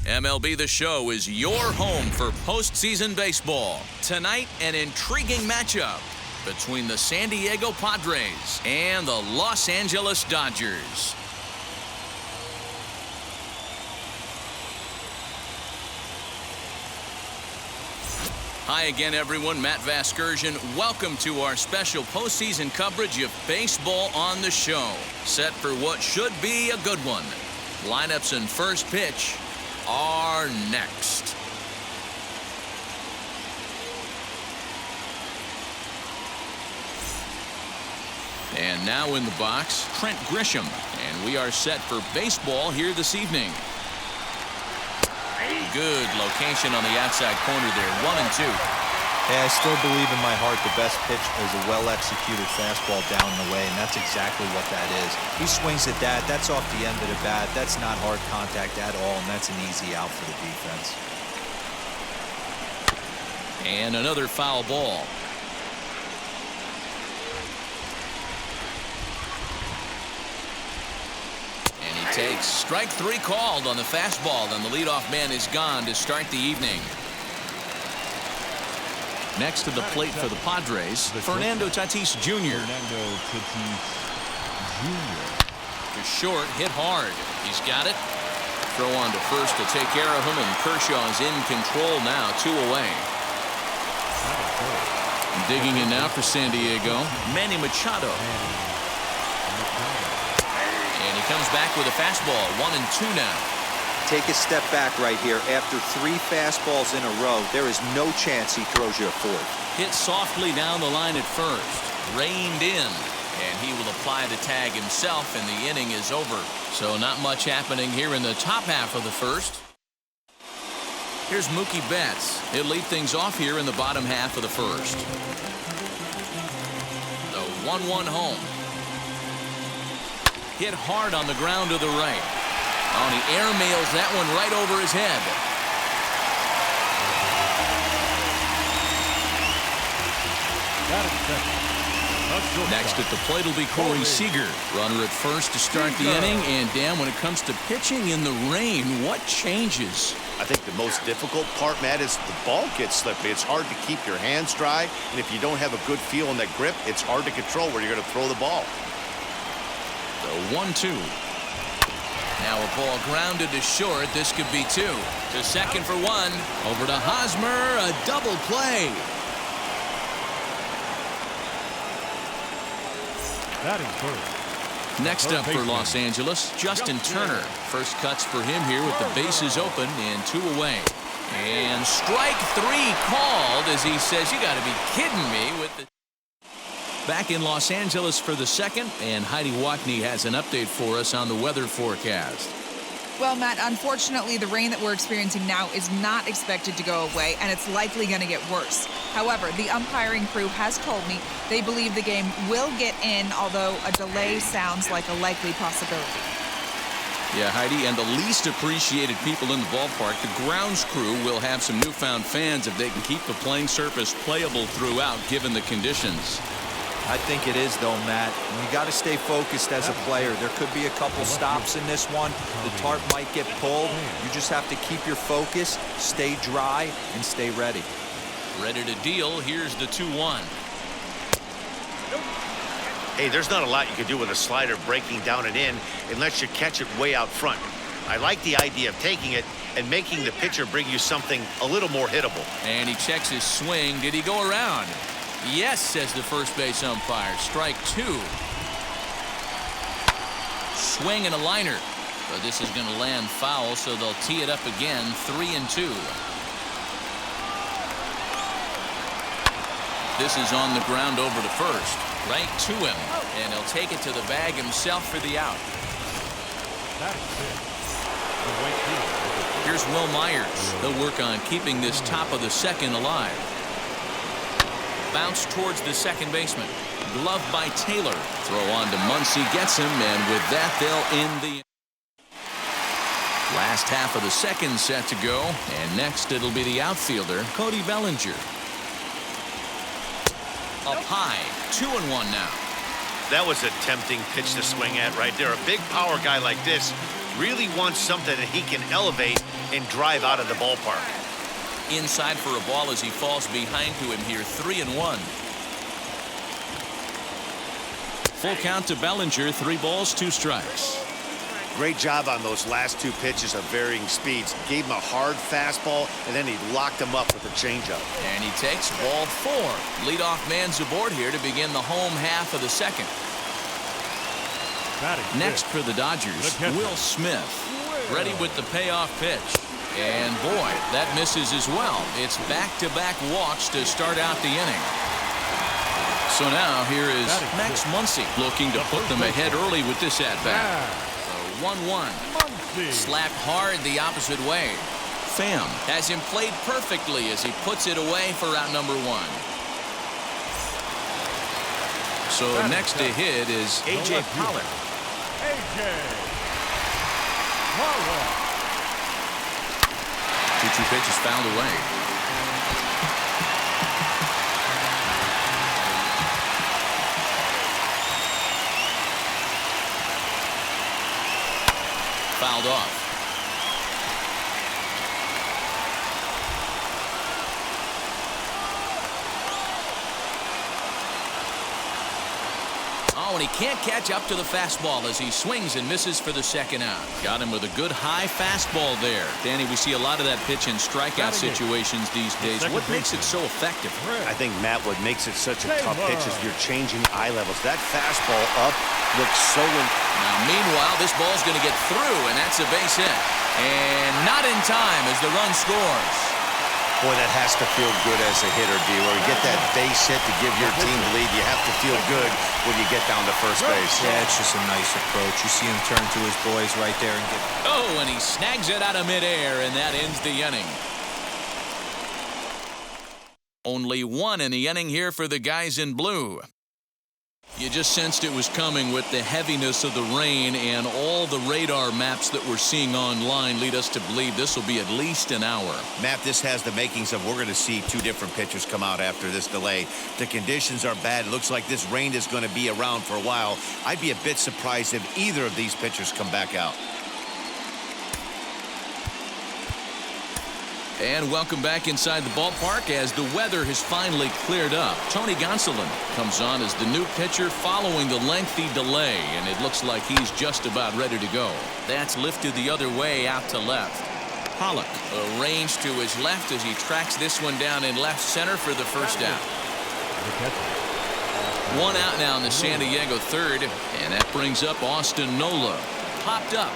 MLB The Show is your home for postseason baseball. Tonight, an intriguing matchup between the San Diego Padres and the Los Angeles Dodgers. Hi again, everyone. Matt Vasgersian. Welcome to our special postseason coverage of Baseball on the Show. Set for what should be a good one. Lineups and first pitch are next. And now in the box, Trent Grisham. And we are set for baseball here this evening. Good location on the outside corner there. 1-2. Yeah, I still believe in my heart the best pitch is a well-executed fastball down the way, and that's exactly what that is. He swings at that. That's off the end of the bat. That's not hard contact at all, and that's an easy out for the defense. And another foul ball. And he takes strike three called on the fastball, and the leadoff man is gone to start the evening. Next to the plate for the Padres, Fernando Tatis Jr. To short, hit hard. He's got it. Throw on to first to take care of him, and Kershaw is in control now, 2 away. Digging in now for San Diego, Manny Machado. And he comes back with a fastball, 1-2 now. Take a step back right here. After 3 fastballs in a row, there is no chance he throws you a fourth. Hit softly down the line at first. Reined in. And he will apply the tag himself, and the inning is over. So not much happening here in the top half of the first. Here's Mookie Betts. He'll lead things off here in the bottom half of the first. The 1-1 home. Hit hard on the ground to the right. Oh, and he airmails that one right over his head. Next at the plate will be Corey Seager. Runner at first to start the inning. And Dan, when it comes to pitching in the rain, what changes? I think the most difficult part, Matt, is the ball gets slippery. It's hard to keep your hands dry. And if you don't have a good feel in that grip, it's hard to control where you're going to throw the ball. The 1-2. Now a ball grounded to short. This could be 2. To second for 1. Over to Hosmer. A double play. Next up for Los Angeles, Justin Turner. First cuts for him here with the bases open and 2 away. And strike 3 called as he says, you got to be kidding me with the... Back in Los Angeles for the second, and Heidi Wackney has an update for us on the weather forecast. Well, Matt, unfortunately, the rain that we're experiencing now is not expected to go away, and it's likely going to get worse. However, the umpiring crew has told me they believe the game will get in, although a delay sounds like a likely possibility. Yeah, Heidi, and the least appreciated people in the ballpark, the grounds crew, will have some newfound fans if they can keep the playing surface playable throughout, given the conditions. I think it is, though, Matt. You got to stay focused as a player. There could be a couple stops in this one. The tarp might get pulled. You just have to keep your focus, stay dry, and stay ready. Ready to deal. Here's the 2-1. Hey, there's not a lot you can do with a slider breaking down and in unless you catch it way out front. I like the idea of taking it and making the pitcher bring you something a little more hittable. And he checks his swing. Did he go around? Yes, says the first base umpire. Strike 2. Swing and a liner. But this is going to land foul, so they'll tee it up again. 3-2. This is on the ground over to first. Right to him. And he'll take it to the bag himself for the out. Here's Will Myers. He'll work on keeping this top of the second alive. Bounce towards the second baseman. Glove by Taylor. Throw on to Muncy, gets him, and with that they'll end the last half of the second set to go. And next it'll be the outfielder, Cody Bellinger. Up high, 2-1 now. That was a tempting pitch to swing at right there. A big power guy like this really wants something that he can elevate and drive out of the ballpark. Inside for a ball as he falls behind to him here, 3-1. Full count to Bellinger, 3 balls, 2 strikes. Great job on those last 2 pitches of varying speeds. Gave him a hard fastball, and then he locked him up with a changeup. And he takes ball 4. Leadoff man's aboard here to begin the home half of the second. Next for the Dodgers, Will Smith. Ready with the payoff pitch. And boy, that misses as well. It's back-to-back walks to start out the inning. So now here is Max Muncy looking to put them ahead early with this at-bat. 1-1. Slapped hard the opposite way. Pham has him played perfectly as he puts it away for out number 1. So next to hit is A.J. Pollock. A.J. 2-2 pitch is fouled away. Fouled off. Oh, and he can't catch up to the fastball as he swings and misses for the second out. Got him with a good high fastball there. Danny, we see a lot of that pitch in strikeout situations these days. What makes it so effective? I think, Matt, what makes it such a tough pitch is you're changing eye levels. That fastball up looks so... Now, meanwhile, this ball's going to get through, and that's a base hit. And not in time as the run scores. Boy, that has to feel good as a hitter, D. Where you get that base hit to give your team the lead, you have to feel good when you get down to first base. Yeah, it's just a nice approach. You see him turn to his boys right there and get... Oh, and he snags it out of midair, and that ends the inning. Only 1 in the inning here for the guys in blue. You just sensed it was coming with the heaviness of the rain, and all the radar maps that we're seeing online lead us to believe this will be at least an hour. Matt, this has the makings of we're going to see 2 different pitchers come out after this delay. The conditions are bad. It looks like this rain is going to be around for a while. I'd be a bit surprised if either of these pitchers come back out. And welcome back inside the ballpark as the weather has finally cleared up. Tony Gonsolin comes on as the new pitcher following the lengthy delay, and it looks like he's just about ready to go. That's lifted the other way out to left. Pollock arranged to his left as he tracks this one down in left center for the first out. 1 out now in the San Diego third, and that brings up Austin Nola. Popped up.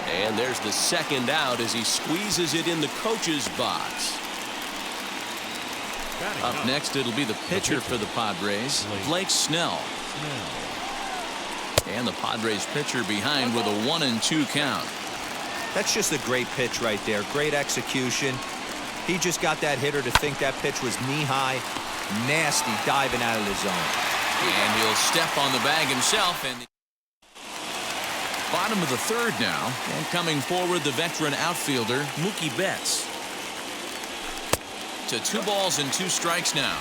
And there's the second out as he squeezes it in the coach's box. Up next, it'll be the pitcher for the Padres, Blake Snell. And the Padres pitcher behind with a 1-2 count. That's just a great pitch right there. Great execution. He just got that hitter to think that pitch was knee-high, nasty, diving out of the zone. And he'll step on the bag himself. And bottom of the third now, and coming forward, the veteran outfielder, Mookie Betts. To 2 balls and 2 strikes now.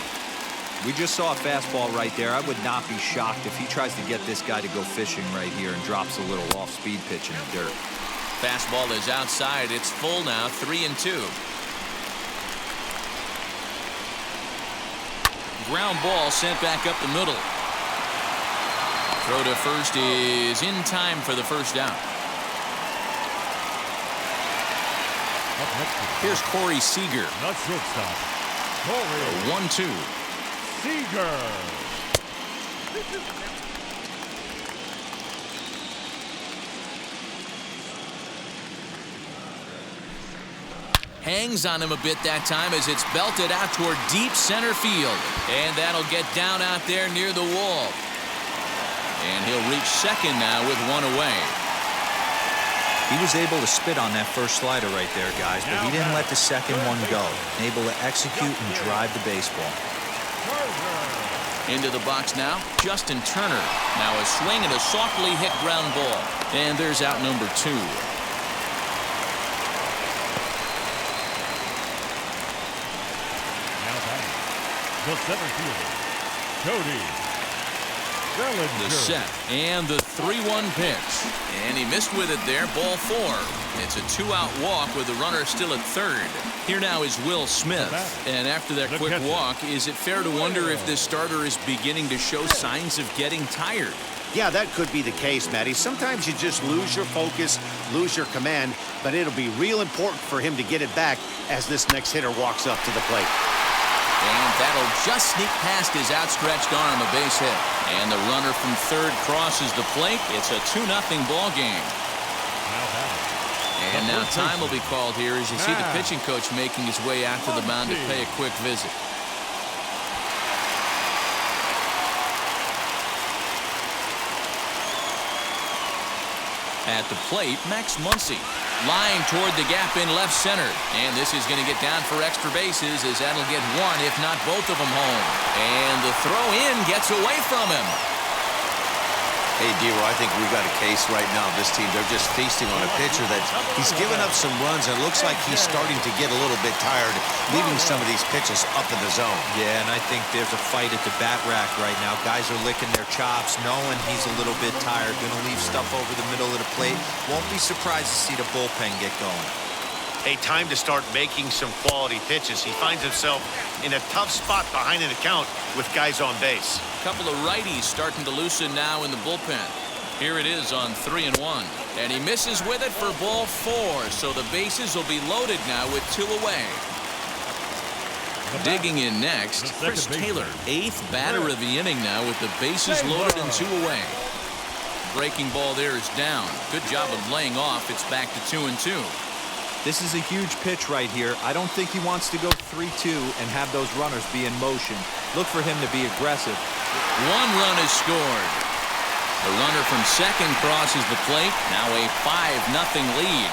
We just saw a fastball right there. I would not be shocked if he tries to get this guy to go fishing right here and drops a little off-speed pitch in the dirt. Fastball is outside. It's full now, 3-2. Ground ball sent back up the middle. Throw to first is in time for the first out. Here's Corey Seager. Not shortstop. Corey 1-2. Seager. Hangs on him a bit that time as it's belted out toward deep center field. And that'll get down out there near the wall. And he'll reach second now with one away. He was able to spit on that first slider right there, guys, but he didn't let the second one go. Able to execute and drive the baseball. Into the box now, Justin Turner. Now a swing and a softly hit ground ball. And there's out number 2. The center fielder, Cody Bellinger. The set and the 3-1 pitch. And he missed with it there, ball 4. It's a 2-out walk with the runner still at third. Here now is Will Smith. And after that quick walk, is it fair to wonder if this starter is beginning to show signs of getting tired? Yeah, that could be the case, Matty. Sometimes you just lose your focus, lose your command, but it'll be real important for him to get it back as this next hitter walks up to the plate. And that'll just sneak past his outstretched arm, a base hit. And the runner from third crosses the plate. It's a 2-0 ball game. And now time will be called here as you see the pitching coach making his way out to the mound to pay a quick visit. At the plate, Max Muncy. Line toward the gap in left center. And this is going to get down for extra bases as that'll get one, if not both of them home. And the throw in gets away from him. Hey, D-Roy, I think we got a case right now. This team, they're just feasting on a pitcher that he's given up some runs and it looks like he's starting to get a little bit tired, leaving some of these pitches up in the zone. Yeah, and I think there's a fight at the bat rack right now. Guys are licking their chops, knowing he's a little bit tired, going to leave stuff over the middle of the plate. Won't be surprised to see the bullpen get going. Hey, time to start making some quality pitches. He finds himself in a tough spot behind an account with guys on base. Couple of righties starting to loosen now in the bullpen. Here it is on 3-1. And he misses with it for ball 4. So the bases will be loaded now with 2 away. Digging in next, Chris Taylor, 8th batter of the inning now with the bases loaded and 2 away. Breaking ball there is down. Good job of laying off. It's back to 2-2. This is a huge pitch right here. I don't think he wants to go 3-2 and have those runners be in motion. Look for him to be aggressive. 1 run is scored. The runner from second crosses the plate. Now a 5-0 lead.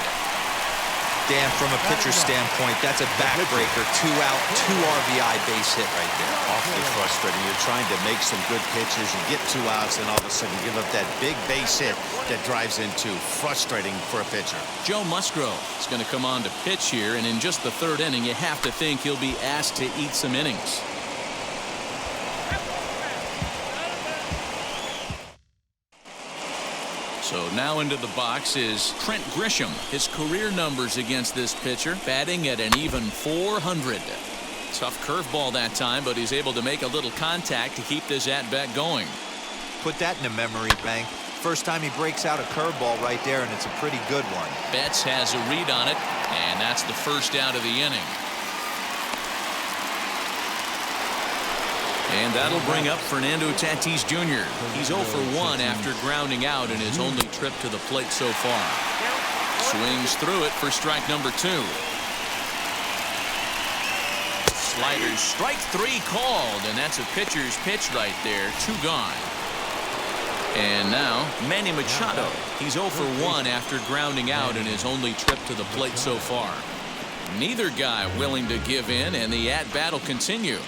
Dan, from a pitcher's standpoint, that's a backbreaker. 2 out, 2 RBI base hit right there. Awfully frustrating. You're trying to make some good pitches and get 2 outs, and all of a sudden you give up that big base hit that drives in 2. Frustrating for a pitcher. Joe Musgrove is going to come on to pitch here, and in just the 3rd inning, you have to think he'll be asked to eat some innings. So now into the box is Trent Grisham. His career numbers against this pitcher, batting at an even .400. Tough curveball that time, but he's able to make a little contact to keep this at-bat going. Put that in the memory bank. First time he breaks out a curveball right there, and it's a pretty good one. Betts has a read on it, and that's the first out of the inning. And that'll bring up Fernando Tatis Jr. He's 0 for 1 after grounding out in his only trip to the plate so far. Swings through it for strike number 2. Sliders, strike 3 called, and that's a pitcher's pitch right there. 2 gone. And now Manny Machado. He's 0 for 1 after grounding out in his only trip to the plate so far. Neither guy willing to give in, and the at-bat will continue.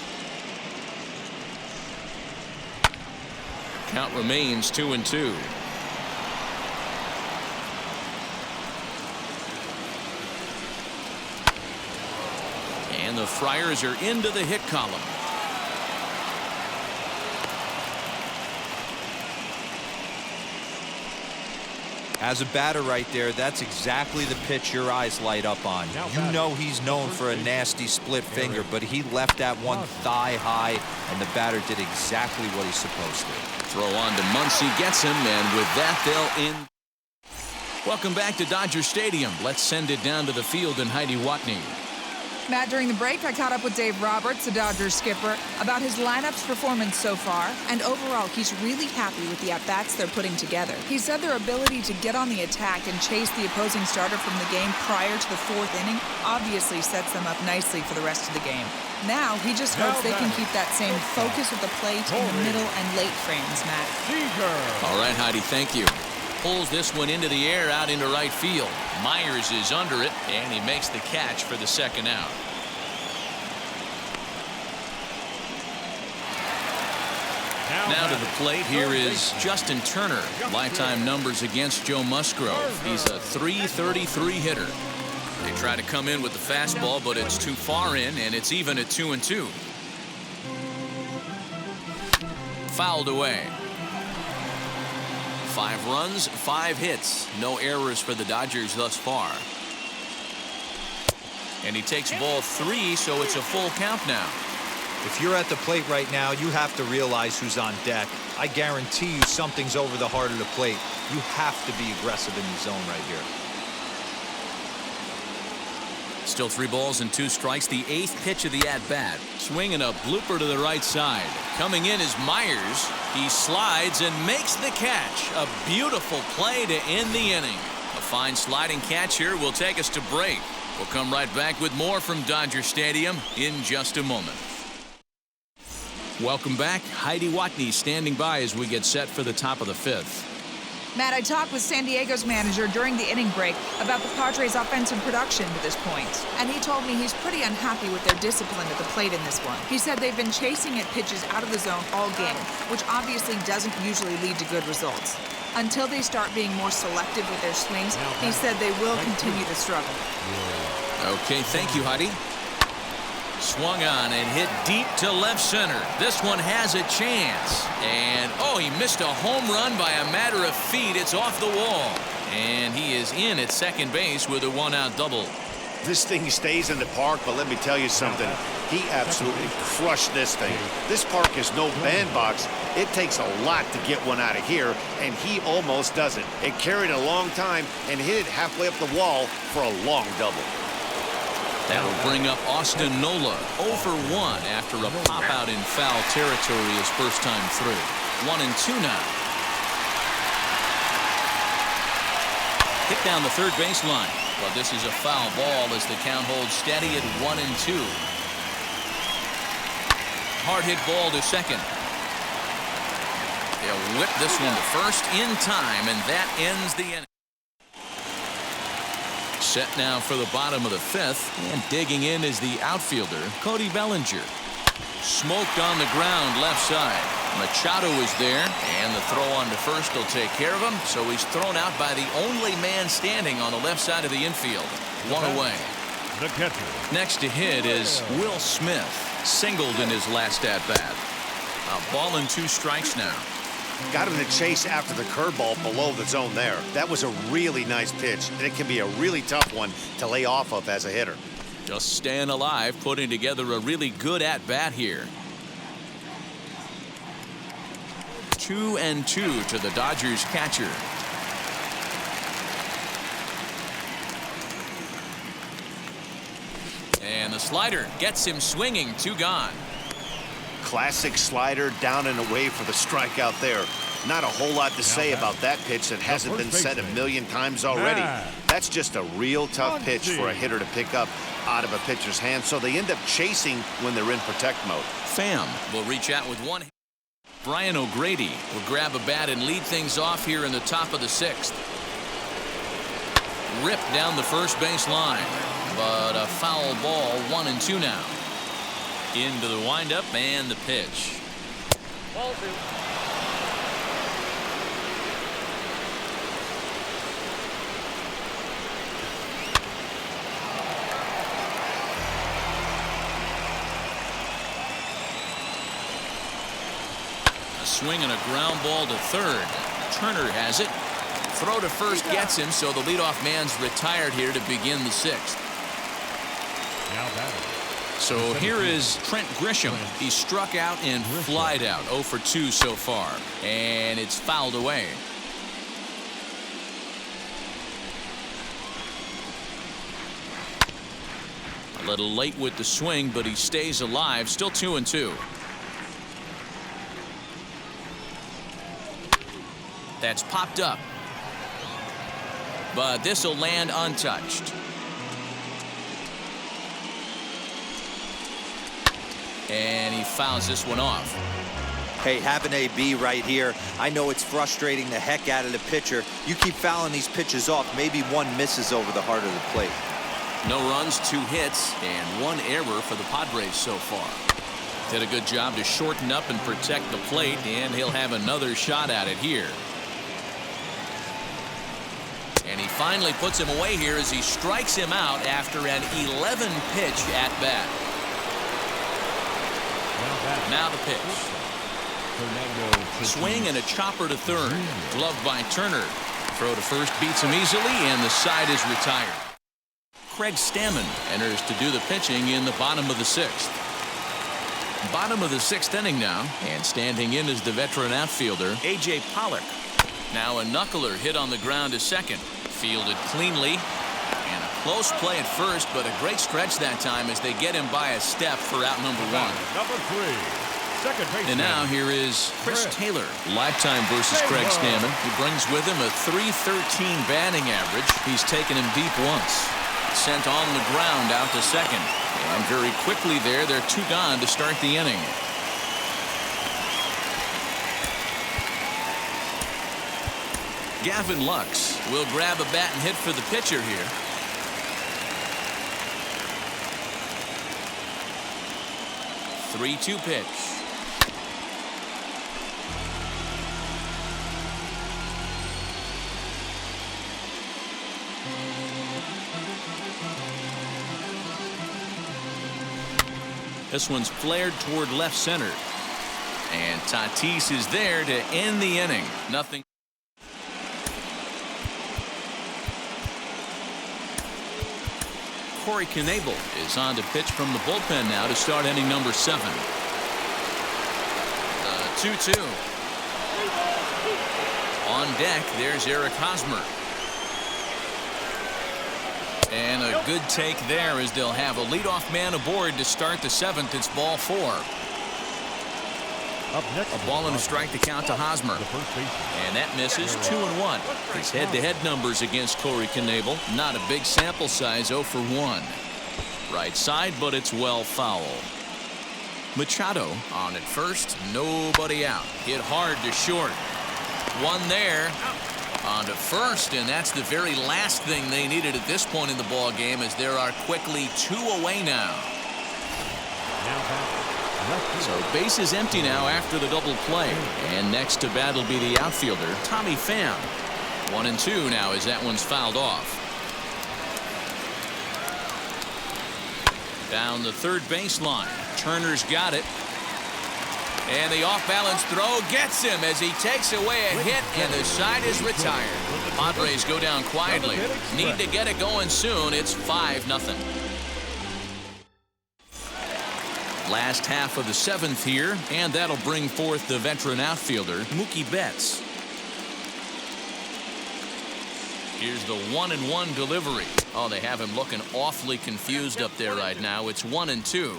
Count remains 2-2. And the Friars are into the hit column. As a batter right there, that's exactly the pitch your eyes light up on. You know he's known for a nasty split finger, but he left that one thigh high, and the batter did exactly what he's supposed to. Throw on to Muncy, gets him, and with that, they'll end. Welcome back to Dodger Stadium. Let's send it down to the field in Heidi Watney. Matt, during the break, I caught up with Dave Roberts, the Dodgers skipper, about his lineup's performance so far, and overall, he's really happy with the at-bats they're putting together. He said their ability to get on the attack and chase the opposing starter from the game prior to the fourth inning obviously sets them up nicely for the rest of the game. Now, he just hopes they can keep that same focus at the plate in the middle and late frames, Matt. All right, Heidi, thank you. Pulls this one into the air out into right field. Myers is under it, and he makes the catch for the second out. Now to the plate, here is Justin Turner. Lifetime numbers against Joe Musgrove. He's a .333 hitter. They try to come in with the fastball, but it's too far in, and it's even at 2-2. Fouled away. 5 runs, 5 hits. No errors for the Dodgers thus far. And he takes ball 3, so it's a full count now. If you're at the plate right now, you have to realize who's on deck. I guarantee you something's over the heart of the plate. You have to be aggressive in the zone right here. Still 3 balls and 2 strikes. The 8th pitch of the at-bat. Swinging a blooper to the right side. Coming in is Myers. He slides and makes the catch. A beautiful play to end the inning. A fine sliding catch here will take us to break. We'll come right back with more from Dodger Stadium in just a moment. Welcome back. Heidi Watney standing by as we get set for the top of the 5th. Matt, I talked with San Diego's manager during the inning break about the Padres' offensive production to this point, and he told me he's pretty unhappy with their discipline at the plate in this one. He said they've been chasing at pitches out of the zone all game, which obviously doesn't usually lead to good results. Until they start being more selective with their swings, he said they will continue to struggle. Okay, thank you, Heidi. Swung on and hit deep to left center. This one has a chance. And, oh, he missed a home run by a matter of feet. It's off the wall. And he is in at second base with a 1-out double. This thing stays in the park, but let me tell you something. He absolutely crushed this thing. This park is no bandbox. It takes a lot to get one out of here, and he almost does it. It carried a long time and hit it halfway up the wall for a long double. That'll bring up Austin Nola 0 for 1 after a pop out in foul territory his first time through. 1-2 now. Hit down the third baseline, but this is a foul ball as the count holds steady at 1-2. Hard hit ball to second. They'll whip this one to first in time, and that ends the inning. Set now for the bottom of the 5th, and digging in is the outfielder, Cody Bellinger. Smoked on the ground left side. Machado is there, and the throw on to first will take care of him, so he's thrown out by the only man standing on the left side of the infield. 1 away. The catcher. Next to hit is Will Smith, singled in his last at-bat. A ball and 2 strikes now. Got him to chase after the curveball below the zone there. That was a really nice pitch, and it can be a really tough one to lay off of as a hitter. Just staying alive, putting together a really good at-bat here. 2-2 to the Dodgers catcher. And the slider gets him swinging. 2 gone. Classic slider down and away for the strikeout there. Not a whole lot to say about that pitch that hasn't been said a million times already. That's just a real tough pitch for a hitter to pick up out of a pitcher's hand, so they end up chasing when they're in protect mode. Pham will reach out with one. Brian O'Grady will grab a bat and lead things off here in the top of the 6th. Ripped down the first base line, but a foul ball. 1-2 now. Into the windup and the pitch. Ball 2. A swing and a ground ball to third. Turner has it. Throw to first gets him, so the leadoff man's retired here to begin the 6th. Now batting. So here is Trent Grisham. He struck out and flied out. 0 for 2 so far. And it's fouled away. A little late with the swing, but he stays alive. Still 2-2. That's popped up. But this will land untouched. And he fouls this one off. Hey, have an AB right here. I know it's frustrating the heck out of the pitcher. You keep fouling these pitches off, maybe one misses over the heart of the plate. No runs, 2 hits, and 1 error for the Padres so far. Did a good job to shorten up and protect the plate, and he'll have another shot at it here. And he finally puts him away here as he strikes him out after an 11-pitch at-bat. Now the pitch. Swing and a chopper to third. Gloved by Turner. Throw to first beats him easily, and the side is retired. Craig Stammen enters to do the pitching in the bottom of the 6th. Bottom of the 6th inning now, and standing in is the veteran outfielder, A.J. Pollock. Now a knuckler hit on the ground to second. Fielded cleanly, and a close play at first, but a great stretch that time as they get him by a step for out number 1. Number 3. And now here is Chris Taylor. Lifetime versus Craig Stammen. He brings with him a .313 batting average. He's taken him deep once. Sent on the ground out to second. And very quickly there, they're 2 gone to start the inning. Gavin Lux will grab a bat and hit for the pitcher here. .3-2 pitch. This one's flared toward left center. And Tatis is there to end the inning. Nothing. Corey Knebel is on to pitch from the bullpen now to start inning number 7. 2-2. On deck, there's Eric Hosmer. And a good take there as they'll have a leadoff man aboard to start the 7th. It's ball 4. Up next, a ball and a strike to count to Hosmer. And that misses. 2-1. His head-to-head numbers against Corey Knebel. Not a big sample size, 0 for 1. Right side, but it's well foul. Machado on at first. Nobody out. Hit hard to short. One there. On to first, and that's the very last thing they needed at this point in the ball game, as there are quickly 2 away now. So base is empty now after the double play, and next to bat will be the outfielder Tommy Pham. 1-2 now as that one's fouled off. Down the third baseline. Turner's got it. And the off-balance throw gets him as he takes away a hit, and the side is retired. Padres go down quietly. Need to get it going soon. It's 5-0. Last half of the 7th here, and that'll bring forth the veteran outfielder, Mookie Betts. Here's the 1-1 delivery. Oh, they have him looking awfully confused up there right now. It's 1-2.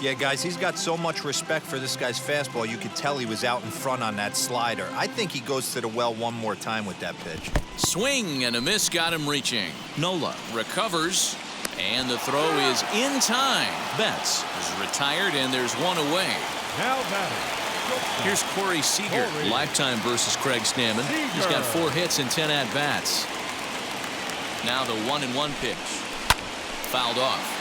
Yeah, guys, he's got so much respect for this guy's fastball. You could tell he was out in front on that slider. I think he goes to the well one more time with that pitch. Swing and a miss got him reaching. Nola recovers, and the throw is in time. Betts is retired, and there's one away. Now batting. Here's Corey Seager. Lifetime versus Craig Stammen. He's got 4 hits and 10 at-bats. Now the 1-1 pitch. Fouled off.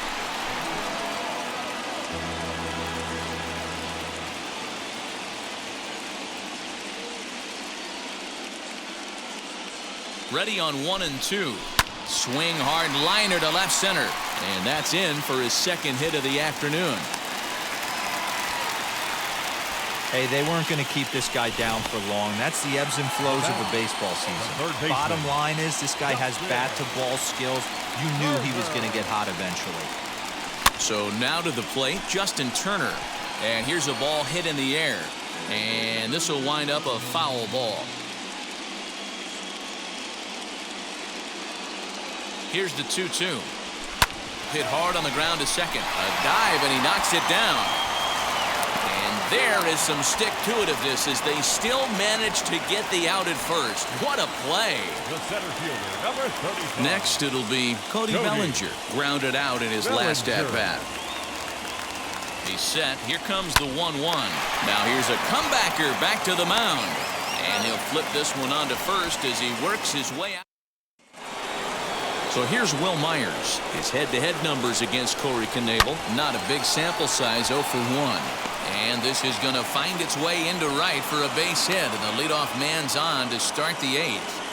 Ready on 1-2. Swing hard liner to left center. And that's in for his 2nd hit of the afternoon. Hey, they weren't going to keep this guy down for long. That's the ebbs and flows of a baseball season. Bottom line is this guy has bat-to-ball skills. You knew he was going to get hot eventually. So now to the plate, Justin Turner. And here's a ball hit in the air. And this will wind up a foul ball. Here's the 2-2. Hit hard on the ground to second. A dive, and he knocks it down. And there is some stick-to-itiveness as they still manage to get the out at first. What a play. The center fielder, number 35. Next, it'll be Cody Bellinger, grounded out in his last at-bat. He's set. Here comes the 1-1. Now here's a comebacker back to the mound. And he'll flip this one on to first as he works his way out. So here's Will Myers. His head-to-head numbers against Corey Knebel. Not a big sample size, 0 for 1. And this is going to find its way into right for a base hit. And the leadoff man's on to start the 8th.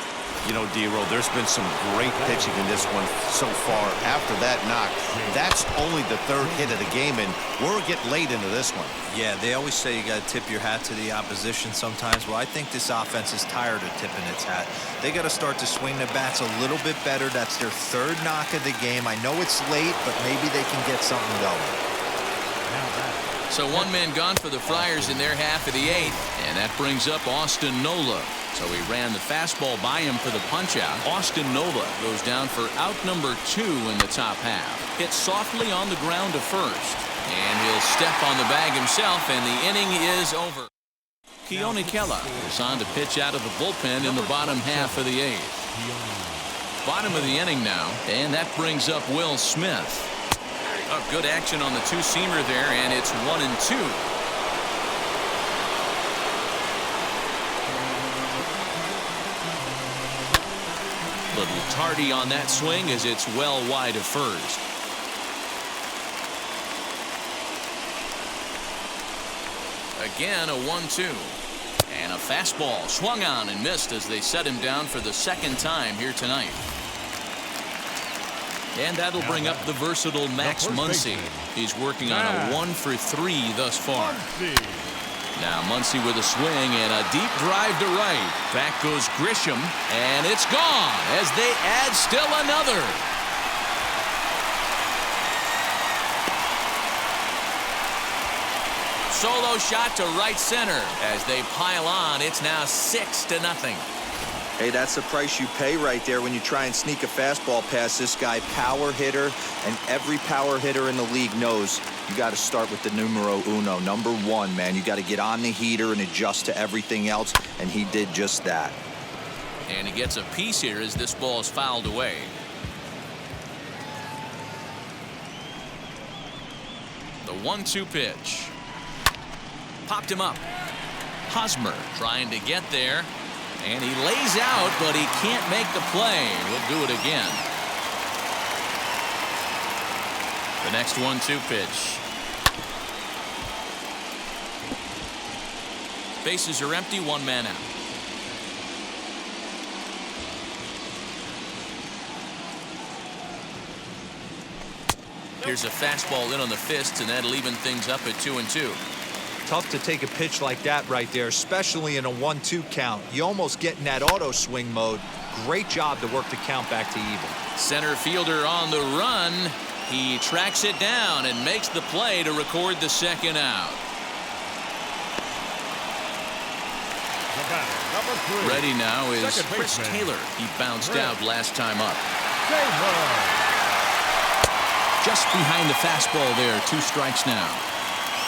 You know, D-Roll, there's been some great pitching in this one so far. After that knock, that's only the 3rd hit of the game, and we're getting late into this one. Yeah, they always say you got to tip your hat to the opposition sometimes. Well, I think this offense is tired of tipping its hat. They got to start to swing the bats a little bit better. That's their 3rd knock of the game. I know it's late, but maybe they can get something going. So 1 man gone for the Friars in their half of the 8th, and that brings up Austin Nola. So he ran the fastball by him for the punch-out. Austin Nola goes down for out number 2 in the top half. Hits softly on the ground to first, and he'll step on the bag himself, and the inning is over. Keone Kela is on to pitch out of the bullpen in the bottom half of the 8th. Bottom of the inning now, and that brings up Will Smith. Oh, good action on the two-seamer there, and it's 1-2. Little tardy on that swing as it's well wide of first. Again, a 1-2. And a fastball swung on and missed as they set him down for the 2nd time here tonight. And that'll bring up the versatile Max Muncy. He's working on a 1 for 3 thus far. Now Muncy with a swing and a deep drive to right. Back goes Grisham, and it's gone as they add still another. Solo shot to right center as they pile on. It's now 6-0. Hey, that's the price you pay right there when you try and sneak a fastball past this guy. Power hitter, and every power hitter in the league knows you got to start with the numero uno, number 1, man. You got to get on the heater and adjust to everything else, and he did just that. And he gets a piece here as this ball is fouled away. The 1-2 pitch. Popped him up. Hosmer trying to get there. And he lays out, but he can't make the play. We'll do it again. The next 1-2 pitch. Bases are empty, 1 man out. Here's a fastball in on the fists, and that'll even things up at 2-2. Tough to take a pitch like that right there, especially in a 1-2 count. You almost get in that auto swing mode. Great job to work the count back to even. Center fielder on the run. He tracks it down and makes the play to record the 2nd out. The batter, number 3. Ready now is Second Chris baseman. Taylor. He bounced out last time up. Just behind the fastball there. 2 strikes now.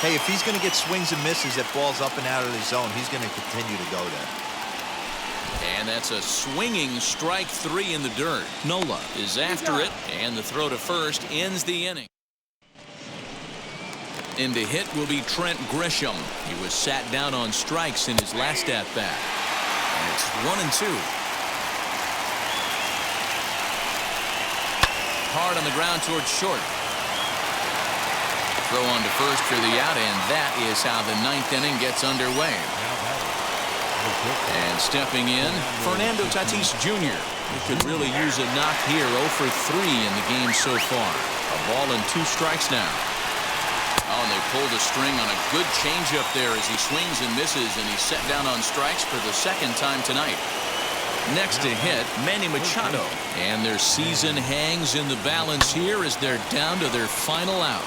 Hey, if he's going to get swings and misses at balls up and out of the zone, he's going to continue to go there. And that's a swinging strike 3 in the dirt. Nola is after it, and the throw to first ends the inning. In to hit will be Trent Grisham. He was sat down on strikes in his last at-bat. And it's 1-2. Hard on the ground towards short. Throw on to first for the out, and that is how the 9th inning gets underway. And stepping in, Fernando Tatis Jr. He could really use a knock here. 0 for 3 in the game so far. A ball and 2 strikes now. Oh, and they pulled a string on a good changeup there as he swings and misses, and he's set down on strikes for the 2nd time tonight. Next to hit, Manny Machado. And their season hangs in the balance here as they're down to their final out.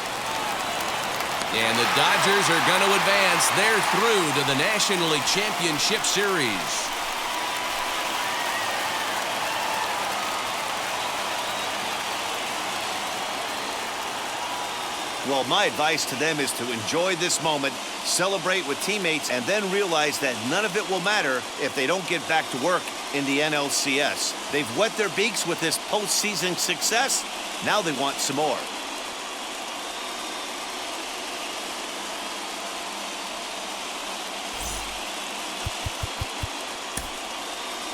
And the Dodgers are going to advance. They're through to the National League Championship Series. Well, my advice to them is to enjoy this moment, celebrate with teammates, and then realize that none of it will matter if they don't get back to work in the NLCS. They've wet their beaks with this postseason success. Now they want some more.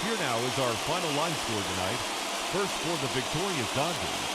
Here now is our final line score tonight. First for the victorious Dodgers,